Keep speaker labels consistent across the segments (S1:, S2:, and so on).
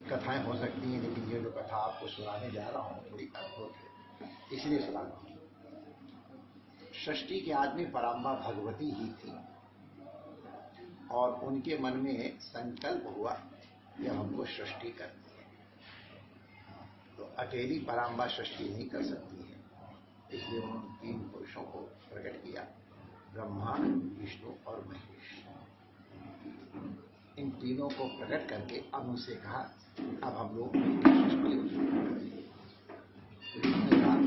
S1: कथाएं हो सकती हैं, लेकिन ये जो कथा आपको सुनाने जा रहा हूँ थोड़ी अद्भुत है, इसलिए सुना रहा हूँ। सृष्टि के आदमी पराम्बा भगवती ही थी और उनके मन में संकल्प हुआ कि हमको सृष्टि करनी है। तो अकेली पराम्बा सृष्टि नहीं कर सकती है, इसलिए उन्होंने 3 पुरुषों को प्रकट किया, ब्रह्मा, विष्णु और महेश। इन तीनों को प्रकट करके अब उनसे कहा, अब हम लोग सृष्टि हो सकती है।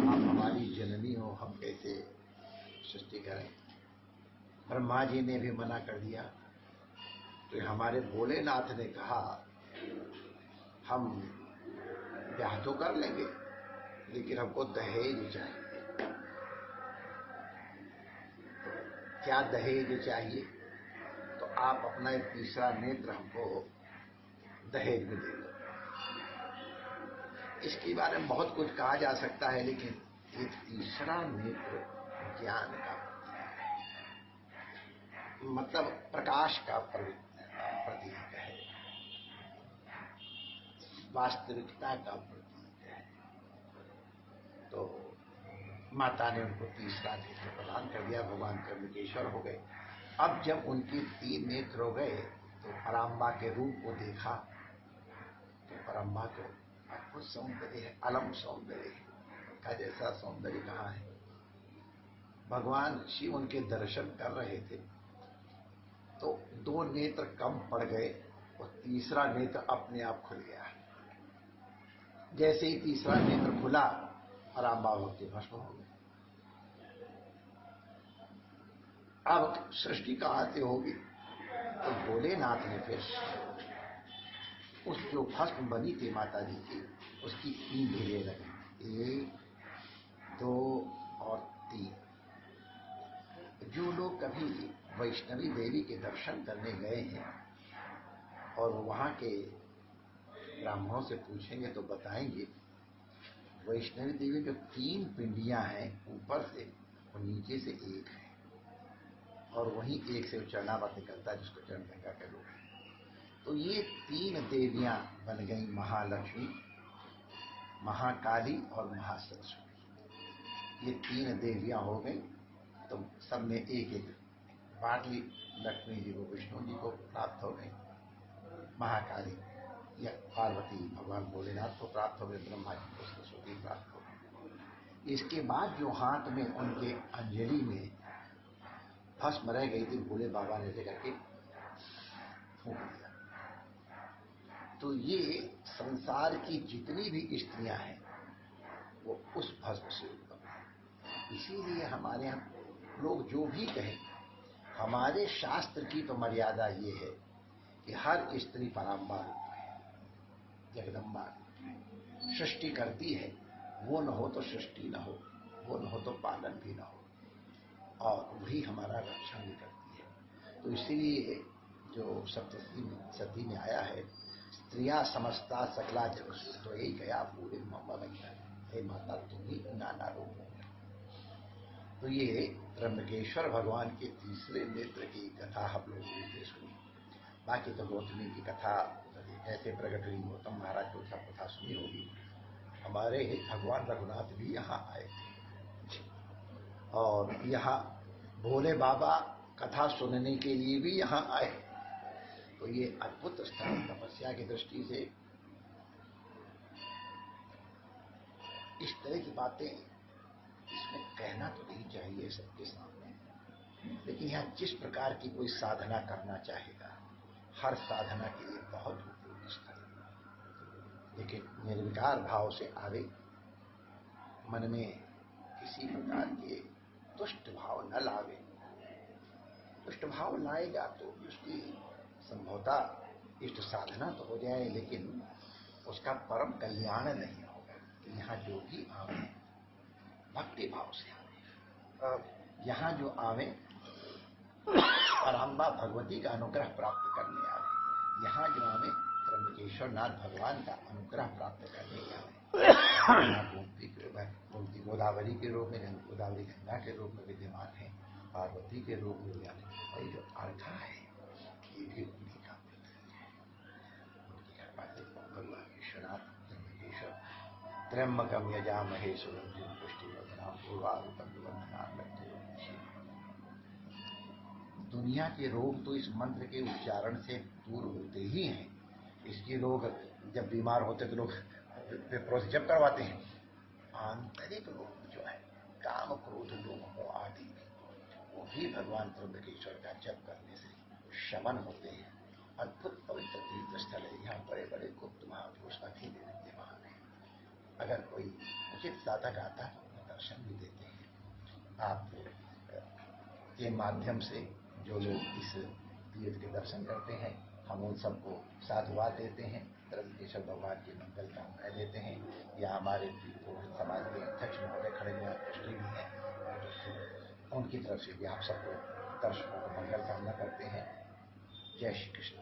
S1: आप हमारी जननी हो, हम कैसे सृष्टि करें। ब्रह्मा जी ने भी मना कर दिया। तो हमारे भोलेनाथ ने कहा, हम ब्याह तो कर लेंगे लेकिन हमको दहेज चाहिए। क्या दहेज चाहिए? तो आप अपना एक तीसरा नेत्र हमको दहेज में दे दो। इसके बारे में बहुत कुछ कहा जा सकता है, लेकिन ये तीसरा नेत्र ज्ञान का मतलब प्रकाश का प्रतीक है, वास्तविकता का प्रतीक है। तो माता ने उनको तीसरा नेत्र प्रदान कर दिया, भगवान त्र्यंबकेश्वर हो गए। अब जब उनके 3 नेत्र हो गए तो पराम्बा के रूप को देखा, तो पराम्बा को अद्भुत सौंदर्य है, अलम सौंदर्य का जैसा सौंदर्य कहाँ है। भगवान शिव उनके दर्शन कर रहे थे तो 2 नेत्र कम पड़ गए और तीसरा नेत्र अपने आप खुल गया। जैसे ही तीसरा नेत्र खुला, पराम्बा होते भस्म हो गए। अब सृष्टि कहां से होगी? तो भोलेनाथ ने फिर उस जो भस्म बनी थी माता जी की, उसकी 3 ढेले लगी, 1, 2 और 3। जो लोग कभी वैष्णवी देवी के दर्शन करने गए हैं और वहां के ब्राह्मणों से पूछेंगे तो बताएंगे, वैष्णवी देवी जो 3 पिंडियां हैं ऊपर से और नीचे से 1 है, और वहीं 1 से चरणावत निकलता है जिसको चरणगंगा के रूप है। तो ये 3 देवियां बन गई, महालक्ष्मी, महाकाली और महासरस्वती। ये 3 देवियां हो गई। तो सब में 1-1 बांट ली। लक्ष्मी जी को विष्णु जी को प्राप्त हो गई, महाकाली या पार्वती भगवान भोलेनाथ को प्राप्त हो गए, ब्रह्मा जी को सरस्वती प्राप्त हो गई। इसके बाद जो हाथ में उनके अंजलि में भस्म रह गई थी, भोले बाबा ने लेकर के फूंक दिया। तो ये संसार की जितनी भी स्त्रियां हैं वो उस भस्म से उत्पन्न है। इसीलिए हमारे यहाँ लोग जो भी कहें, हमारे शास्त्र की तो मर्यादा ये है कि हर स्त्री पराम्बा रूप है, जगदम्बा रूप है, सृष्टि करती है। वो न हो तो सृष्टि न हो, वो न हो तो पालन भी न हो, और वही हमारा रक्षण भी करती है। तो इसीलिए जो सप्तशती में आया है, स्त्रिया समस्ता सकला जग तो यही गया पूरे मम्मा भैया, हे माता तुम ही नाना रूप हो। तो ये त्र्यंबकेश्वर भगवान के तीसरे नेत्र की कथा हम लोग ने सुनी। बाकी तो गौतमी की कथा ऐसे प्रकट हुई, गौतम महाराज को सब कथा सुनी होगी। हमारे भगवान रघुनाथ भी यहाँ आए थे और यहाँ भोले बाबा कथा सुनने के लिए भी यहाँ आए। तो ये अद्भुत स्थान तपस्या की दृष्टि से इस तरह की बातें इसमें कहना तो नहीं चाहिए सबके सामने, लेकिन यहाँ जिस प्रकार की कोई साधना करना चाहेगा, हर साधना के लिए बहुत उपयोगी स्थल, लेकिन निर्विकार भाव से आवे, मन में किसी प्रकार के तुष्ट भाव न लावे। तुष्ट भाव लाएगा तो उसकी संभवतः इष्ट साधना तो हो जाए, लेकिन उसका परम कल्याण नहीं होगा। कि यहाँ जो भी आवे भक्ति भाव से आवे, यहाँ जो आवे पराम्बा भगवती का अनुग्रह प्राप्त करने आवे, यहाँ जो आवे त्र्यंबकेश्वर नाथ भगवान का अनुग्रह प्राप्त करने आवे। गोमती गोदावरी के रूप में, गोदावरी गंगा के रूप में विद्यमान है, पार्वती के रूप में विद्यमान। और जो अर्घा है ये भी उन्हीं का प्रतीक है, उनकी कृपा से भगवान त्र्यंबकम यजामहे सुगंधिं पुष्टिवर्धनम् उर्वारुकम् वन्दनान् मृत्युर्मुक्षीयमामृतात्। दुनिया के रोग तो इस मंत्र के उच्चारण से दूर होते ही हैं। इसके लोग जब बीमार होते तो लोग विप्रो से जप करवाते हैं। आंतरिक रोग जो है काम क्रोध लोभ आदि वो भी भगवान त्र्यंबकेश्वर का जप करने से शमन होते हैं। अद्भुत पवित्र तीर्थ स्थल है। यहाँ बड़े बड़े गुप्त महापुरुष अभी भी विद्यमान है। अगर कोई उचित साधक आता है तो दर्शन भी देते हैं। आप के माध्यम से जो लोग इस तीर्थ के दर्शन करते हैं हम उन सबको साधुवाद देते हैं। त्र्यंबकेश्वर भगवान की मंगल कामनाएं देते हैं। या हमारे समाज के अध्यक्ष महोदय खड़े हुए पुष्टि भी हैं, उनकी तरफ से भी आप सबको दर्शकों को मंगल कामना करते हैं। जय श्री कृष्ण।